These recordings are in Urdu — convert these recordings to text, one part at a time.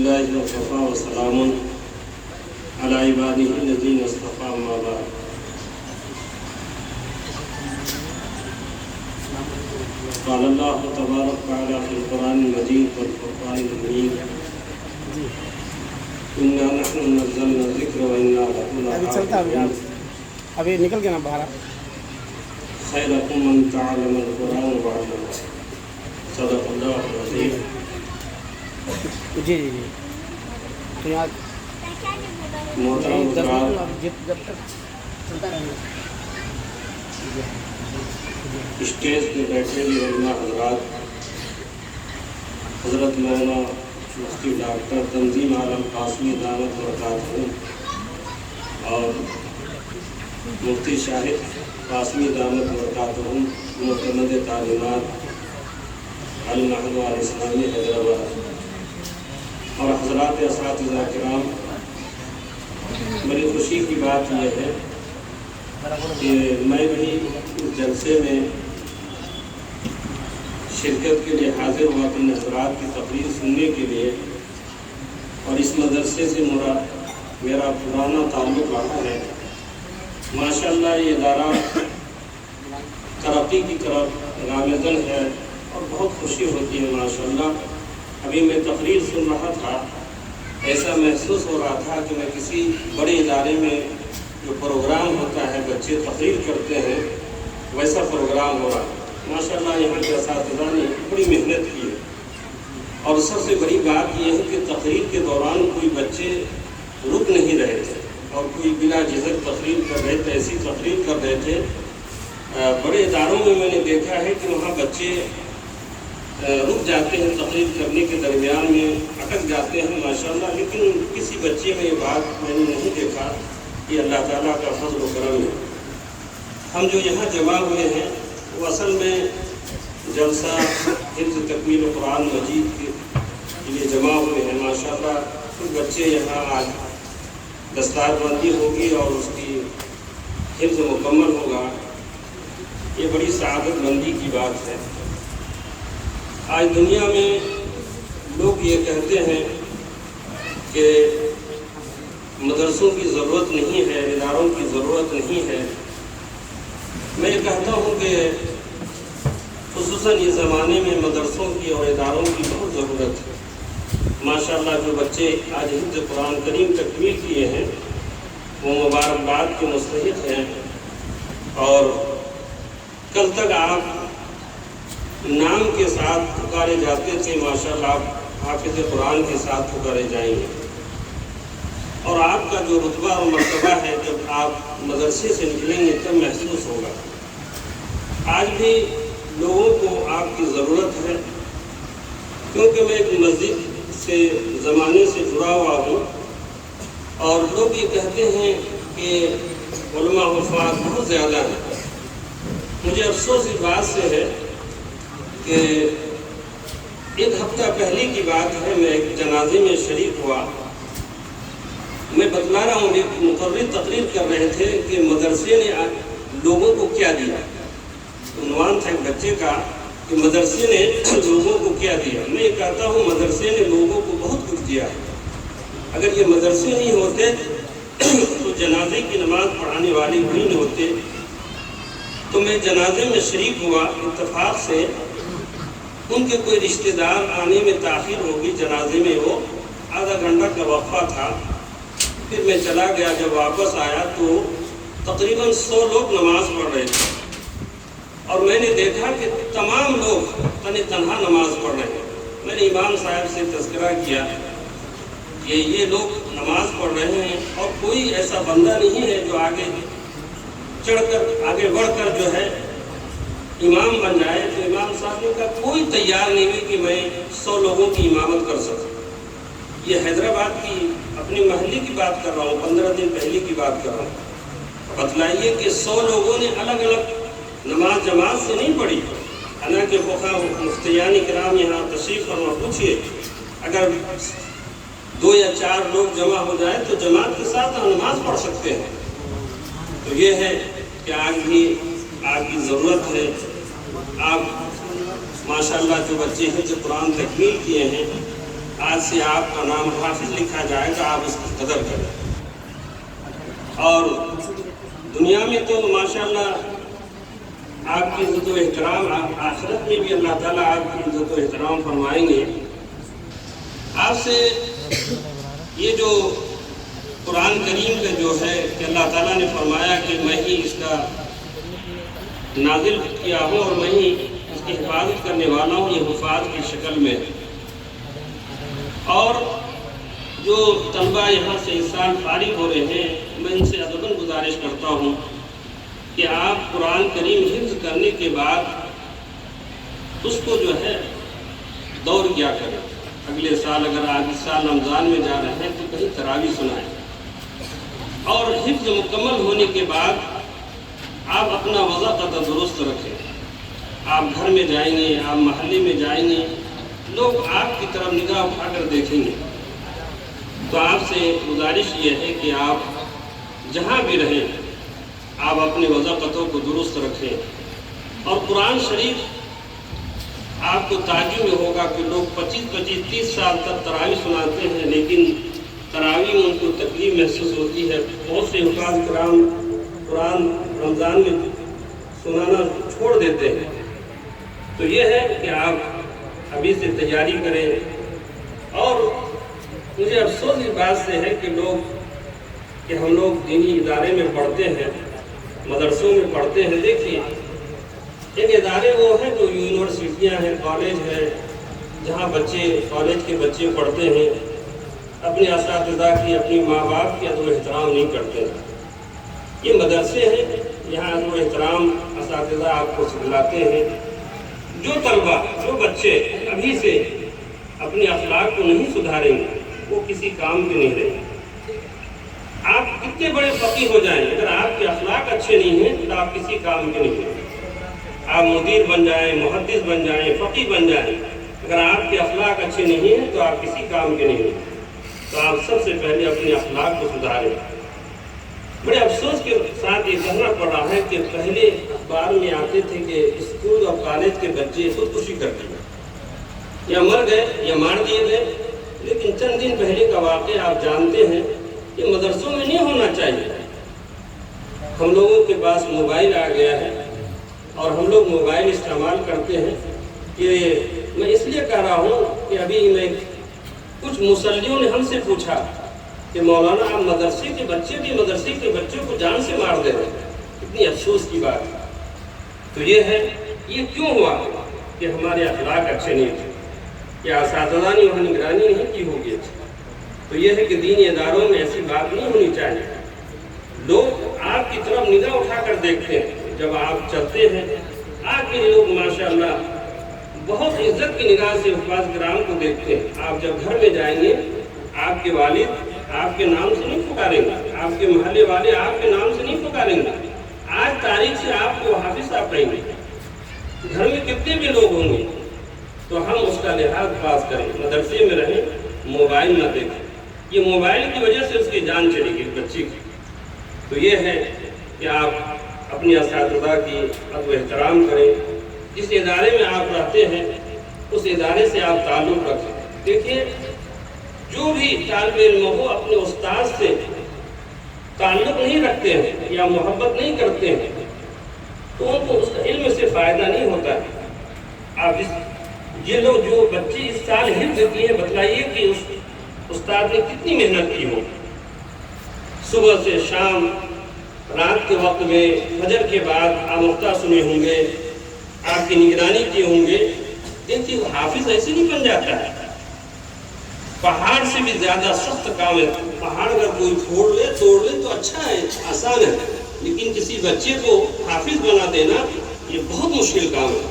الحمدللہ وکفیٰ وسلام علی عبادہ الذین اصطفیٰ اما بعد۔ قال اللہ تبارک وتعالی فی القرآن المجید والفرقان الحمید انا نحن نزلنا الذکر وانا لہ لحافظون۔ ابھی نکل کے نا باہر۔ خیرکم من تعلم القرآن وعلمہ۔ صدق اللہ العظیم۔ جی تو یہاں محترم حضرات، جب تک چلتا رہے گا۔ اسٹیج پہ بیٹھے ہوئے علماء حضرات، حضرت مولانا مفتی ڈاکٹر تنظیم عالم قاسمی دعوت برکاتہ اور مفتی شاہد قاسمی دعوت برکاتہ معتمد تعلیمات المعہد الاسلامی حیدرآباد، اور حضرات اساتذہ کرام، بڑی خوشی کی بات یہ ہے کہ میں بھی اس جلسے میں شرکت کے لیے حاضر ہوا اپنے حضرات کی تقریر سننے کے لیے، اور اس مدرسے سے میرا پرانا تعلق رہا ہے۔ ماشاءاللہ یہ ادارہ ترقی کی طرف گامزن ہے اور بہت خوشی ہوتی ہے ماشاءاللہ۔ ابھی میں تقریر سن رہا تھا، ایسا محسوس ہو رہا تھا کہ میں کسی بڑے ادارے میں جو پروگرام ہوتا ہے، بچے تقریر کرتے ہیں، ویسا پروگرام ہو رہا ہے۔ ماشاءاللہ یہاں کے اساتذہ نے بڑی محنت کی ہے، اور سب سے بڑی بات یہ ہے کہ تقریر کے دوران کوئی بچے رک نہیں رہے تھے اور کوئی بلا جھجک تقریر کر رہے تھے، ایسی تقریر کر رہے تھے۔ بڑے اداروں میں نے دیکھا ہے کہ وہاں بچے رک جاتے ہیں، تقریر کرنے کے درمیان میں اٹک جاتے ہیں ماشاءاللہ، لیکن کسی بچے میں یہ بات میں نے نہیں دیکھا۔ کہ اللہ تعالیٰ کا فضل و کرم ہے۔ ہم جو یہاں جمع ہوئے ہیں وہ اصل میں جلسہ حفظ تکمیل قرآن مجید کے لیے جمع ہوئے ہیں ماشاءاللہ۔ کچھ بچے یہاں آج دستار بندی ہوگی اور اس کی حفظ مکمل ہوگا، یہ بڑی سعادت مندی کی بات ہے۔ آج دنیا میں لوگ یہ کہتے ہیں کہ مدرسوں کی ضرورت نہیں ہے، اداروں کی ضرورت نہیں ہے۔ میں یہ کہتا ہوں کہ خصوصاً اس زمانے میں مدرسوں کی اور اداروں کی بہت ضرورت ہے۔ ماشاءاللہ جو بچے آج حفظ قرآن کریم تکمیل کیے ہیں وہ مبارکباد کے مستحق ہیں، اور کل تک آپ نام کے ساتھ پکارے جاتے تھے، ماشاءاللہ آپ حافظ قرآن کے ساتھ پکارے جائیں گے، اور آپ کا جو رتبہ اور مرتبہ ہے جب آپ مدرسے سے نکلیں گے تب محسوس ہوگا۔ آج بھی لوگوں کو آپ کی ضرورت ہے، کیونکہ میں ایک مسجد سے زمانے سے جڑا ہوا ہوں، اور لوگ یہ کہتے ہیں کہ علماء حفاظ بہت زیادہ ہیں۔ مجھے افسوس اس بات سے ہے کہ ایک ہفتہ پہلے کی بات ہے، میں ایک جنازے میں شریک ہوا۔ میں بتلا رہا ہوں، ایک مقرر تقریر کر رہے تھے کہ مدرسے نے لوگوں کو کیا دیا۔ عنوان تھا ایک بچے کا کہ مدرسے نے لوگوں کو کیا دیا۔ میں یہ کہتا ہوں مدرسے نے لوگوں کو بہت کچھ دیا ہے۔ اگر یہ مدرسے نہیں ہوتے تو جنازے کی نماز پڑھانے والے بھی نہیں ہوتے۔ تو میں جنازے میں شریک ہوا، اتفاق سے ان کے کوئی رشتہ دار آنے میں تاخیر ہوگی، جنازے میں وہ آدھا گھنٹہ کا وقفہ تھا۔ پھر میں چلا گیا، جب واپس آیا تو تقریباً 100 لوگ نماز پڑھ رہے تھے، اور میں نے دیکھا کہ تمام لوگ تنہا نماز پڑھ رہے ہیں۔ میں نے امام صاحب سے تذکرہ کیا کہ یہ لوگ نماز پڑھ رہے ہیں اور کوئی ایسا بندہ نہیں ہے جو آگے چڑھ کر آگے بڑھ کر جو ہے امام بن جائے۔ تو امام صاحب نے کہا کوئی تیار نہیں ہے کہ میں 100 لوگوں کی امامت کر سکوں۔ یہ حیدرآباد کی اپنی محلے کی بات کر رہا ہوں، 15 دن پہلے کی بات کر رہا ہوں۔ بتلائیے کہ 100 لوگوں نے الگ الگ نماز جماعت سے نہیں پڑھی۔ حالانکہ مفتیان کرام یہاں تشریف فرما، پوچھئے اگر 2 یا 4 لوگ جمع ہو جائے تو جماعت کے ساتھ ہم نماز پڑھ سکتے ہیں۔ تو یہ ہے کہ آج بھی آپ کی ضرورت ہے۔ آپ ماشاءاللہ جو بچے ہیں جو قرآن تکمیل کیے ہیں، آج سے آپ کا نام حافظ لکھا جائے گا، آپ اس کی قدر کریں۔ اور دنیا میں تو ماشاءاللہ آپ کی عزت و احترام، آخرت میں بھی اللہ تعالیٰ آپ کی عزت و احترام فرمائیں گے۔ آپ سے یہ جو قرآن کریم کا جو ہے کہ اللہ تعالیٰ نے فرمایا کہ میں ہی اس کا نازل کیا ہوں اور میں ہی اس کی حفاظت کرنے والا ہوں، یہ حفاظ کی شکل میں۔ اور جو طلبہ یہاں سے اس سال فارغ ہو رہے ہیں، میں ان سے ادباً گزارش کرتا ہوں کہ آپ قرآن کریم حفظ کرنے کے بعد اس کو جو ہے دور کیا کریں۔ اگلے سال اگر آپ اس سال رمضان میں جا رہے ہیں تو کہیں تراویح سنائیں، اور حفظ مکمل ہونے کے بعد آپ اپنا وضع قطع درست رکھیں۔ آپ گھر میں جائیں گے، آپ محلے میں جائیں گے، لوگ آپ کی طرف نگاہ اٹھا کر دیکھیں گے۔ تو آپ سے گزارش یہ ہے کہ آپ جہاں بھی رہیں آپ اپنے وضع قطعوں کو درست رکھیں۔ اور قرآن شریف آپ کو تعجب ہوگا کہ لوگ 25-30 سال تک تراویح سناتے ہیں، لیکن تراویح میں ان کو تکلیف محسوس ہوتی ہے۔ بہت سے حفاظ کرام قرآن رمضان میں سنانا چھوڑ دیتے ہیں۔ تو یہ ہے کہ آپ ابھی سے تیاری کریں۔ اور مجھے افسوس اس بات سے ہے کہ ہم لوگ دینی ادارے میں پڑھتے ہیں، مدرسوں میں پڑھتے ہیں۔ دیکھیے، ایک ادارے وہ ہیں جو یونیورسٹیاں ہیں، کالج ہیں، جہاں کالج کے بچے پڑھتے ہیں، اپنے اساتذہ کی، اپنی ماں باپ کی ادب و احترام نہیں کرتے۔ یہ مدرسے ہیں، یہاں ادب و احترام اساتذہ آپ کو سکھلاتے ہیں۔ جو طلبہ، جو بچے ابھی سے اپنے اخلاق کو نہیں سدھاریں گے، وہ کسی کام کے نہیں رہیں گے۔ آپ کتنے بڑے فقیہ ہو جائیں، اگر آپ کے اخلاق اچھے نہیں ہیں تو آپ کسی کام کے نہیں ہیں۔ آپ مدیر بن جائیں، محدث بن جائیں، فقیہ بن جائیں، اگر آپ کے اخلاق اچھے نہیں ہیں تو آپ کسی کام کے نہیں ہیں۔ تو آپ سب سے پہلے اپنے اخلاق کو سدھاریں۔ بڑے افسوس کے ساتھ یہ کہنا پڑ رہا ہے کہ پہلے اخبار میں آتے تھے کہ اسکول اور کالج کے بچے خودکشی کرتے ہیں، یا مر گئے یا مار دیے گئے۔ لیکن چند دن پہلے کا واقعہ آپ جانتے ہیں کہ مدرسوں میں نہیں ہونا چاہیے۔ ہم لوگوں کے پاس موبائل آ گیا ہے اور ہم لوگ موبائل استعمال کرتے ہیں۔ کہ میں اس لیے کہہ رہا ہوں کہ ابھی کچھ مصلیوں نے ہم سے پوچھا کہ مولانا آپ مدرسے کے بچوں کو جان سے مار دے رہے ہیں، کتنی افسوس کی بات ہے۔ تو یہ کیوں ہوا کہ ہمارے اخلاق اچھے نہیں تھے، یا اساتذہ نے وہاں نگرانی نہیں کی ہوگی۔ تو یہ ہے کہ دینی اداروں میں ایسی بات نہیں ہونی چاہیے۔ لوگ آپ کی طرف نگاہ اٹھا کر دیکھتے ہیں جب آپ چلتے ہیں۔ آج کے لوگ ماشاءاللہ بہت عزت کی نگاہ سے حفاظ کرام کو دیکھتے ہیں۔ آپ جب گھر میں جائیں گے، آپ کے والد آپ کے نام سے نہیں پکاریں گے، آپ کے محلے والے آپ کے نام سے نہیں پکاریں گے۔ آج تاریخ سے آپ کو حافظ صاحب کہیں گے۔ گھر میں کتنے بھی لوگ ہوں گے تو ہم اس کا لحاظ پاس کریں، مدرسے میں رہیں، موبائل نہ دیکھیں۔ یہ موبائل کی وجہ سے اس کی جان چلی گئی بچے کی۔ تو یہ ہے کہ آپ اپنے اساتذہ کی ادب و احترام کریں۔ جس ادارے میں آپ رہتے ہیں اس ادارے سے آپ تعلق رکھیں۔ دیکھیے، جو بھی طالب علم ہو اپنے استاد سے تعلق نہیں رکھتے ہیں یا محبت نہیں کرتے ہیں تو ان کو اس علم سے فائدہ نہیں ہوتا ہے۔ آپ یہ لوگ جو بچے اس سال حفظ کیے ہیں، بتلائیے کہ اس استاد نے کتنی محنت کی ہو، صبح سے شام، رات کے وقت میں، فجر کے بعد آموختہ سنے ہوں گے، آپ کی نگرانی کیے ہوں گے۔ دیکھیے، وہ حافظ ایسے نہیں بن جاتا ہے۔ پہاڑ سے بھی زیادہ سخت کام ہے۔ پہاڑ اگر کوئی توڑ لے تو اچھا ہے، آسان ہے، لیکن کسی بچے کو حافظ بنا دینا یہ بہت مشکل کام ہے۔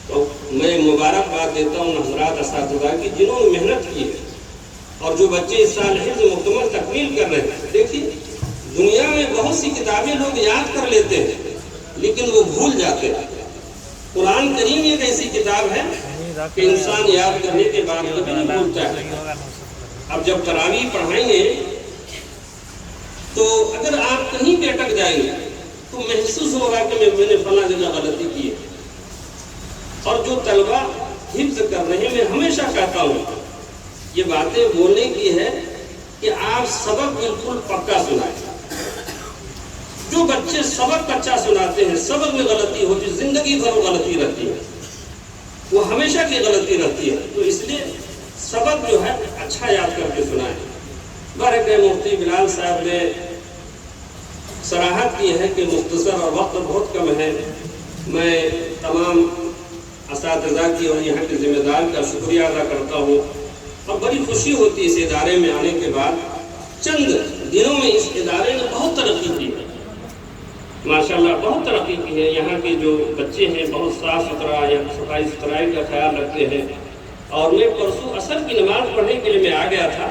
تو میں مبارکباد دیتا ہوں حضرات اساتذہ کی جنہوں نے محنت کی ہے، اور جو بچے اس سال حفظ مکمل تکمیل کر رہے ہیں۔ دیکھیے، دنیا میں بہت سی کتابیں لوگ یاد کر لیتے ہیں لیکن وہ بھول جاتے ہیں۔ قرآن کریم ایک ایسی کتاب ہے کہ انسان یاد کرنے کے بعد کبھی نہیں بھولتا ہے۔ اب جب تراویح پڑھائیں گے تو اگر آپ کہیں پہ اٹک جائیں گے تو محسوس ہوگا کہ میں نے فلاں جگہ غلطی کی ہے۔ اور جو طلبہ حفظ کر رہے ہیں، میں ہمیشہ کہتا ہوں یہ باتیں بولنے کی ہے کہ آپ سبق بالکل پکا سنائیں. جو بچے سبق کچا سناتے ہیں، سبق میں غلطی ہوتی، زندگی بھر غلطی رہتی ہے، وہ ہمیشہ کی غلطی رہتی ہے. تو اس لیے سبق جو ہے اچھا یاد کر کے سنائیں. بارک مفتی بلال صاحب نے صراحت کی ہے کہ مختصر اور وقت بہت کم ہے. میں تمام اساتذہ کی اور یہاں کے ذمہ دار کا شکریہ ادا کرتا ہوں، اور بڑی خوشی ہوتی ہے اس ادارے میں آنے کے بعد. چند دنوں میں اس ادارے نے بہت ترقی کی ہے، ماشاءاللہ بہت ترقی کی ہے. یہاں کے جو بچے ہیں بہت صاف ستھرا یا صفائی ستھرائی کا خیال رکھتے ہیں. اور میں پرسوں عصر کی نماز پڑھنے کے لیے میں آ گیا تھا.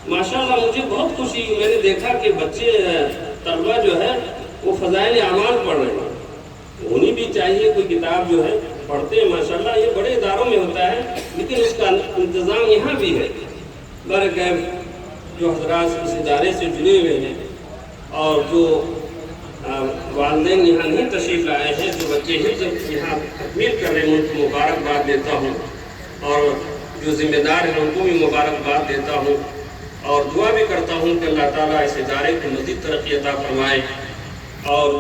ماشاءاللہ مجھے بہت خوشی ہوئی، میں نے دیکھا کہ بچے طلبہ جو ہے وہ فضائل اعمال پڑھ رہے ہیں. ہونی بھی چاہیے، کوئی کتاب جو ہے پڑھتے ہیں ماشاءاللہ. یہ بڑے اداروں میں ہوتا ہے لیکن اس کا انتظام یہاں بھی ہے. جو حضرات اس ادارے سے جڑے ہوئے ہیں اور جو والدین یہاں نہیں تشریف لائے ہیں، جو بچے حفظ یہاں تکمیل کر رہے ہیں، ان کو مبارکباد دیتا ہوں. اور جو ذمہ دار ہیں ان کو بھی مبارکباد دیتا ہوں، اور دعا بھی کرتا ہوں کہ اللہ تعالیٰ اس ادارے کو مزید ترقی عطا فرمائے. اور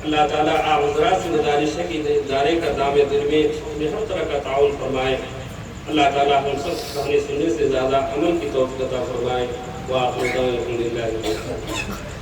اللہ تعالیٰ آپ حضرات سے گزارش ہے کہ ادارے کا دام دل میں ہر طرح کا تعاون فرمائے. اللہ تعالیٰ ہم سب کہانی سننے سے زیادہ عمل کی توفیق عطا فرمائے. وآخر دعوانا الحمدللہ.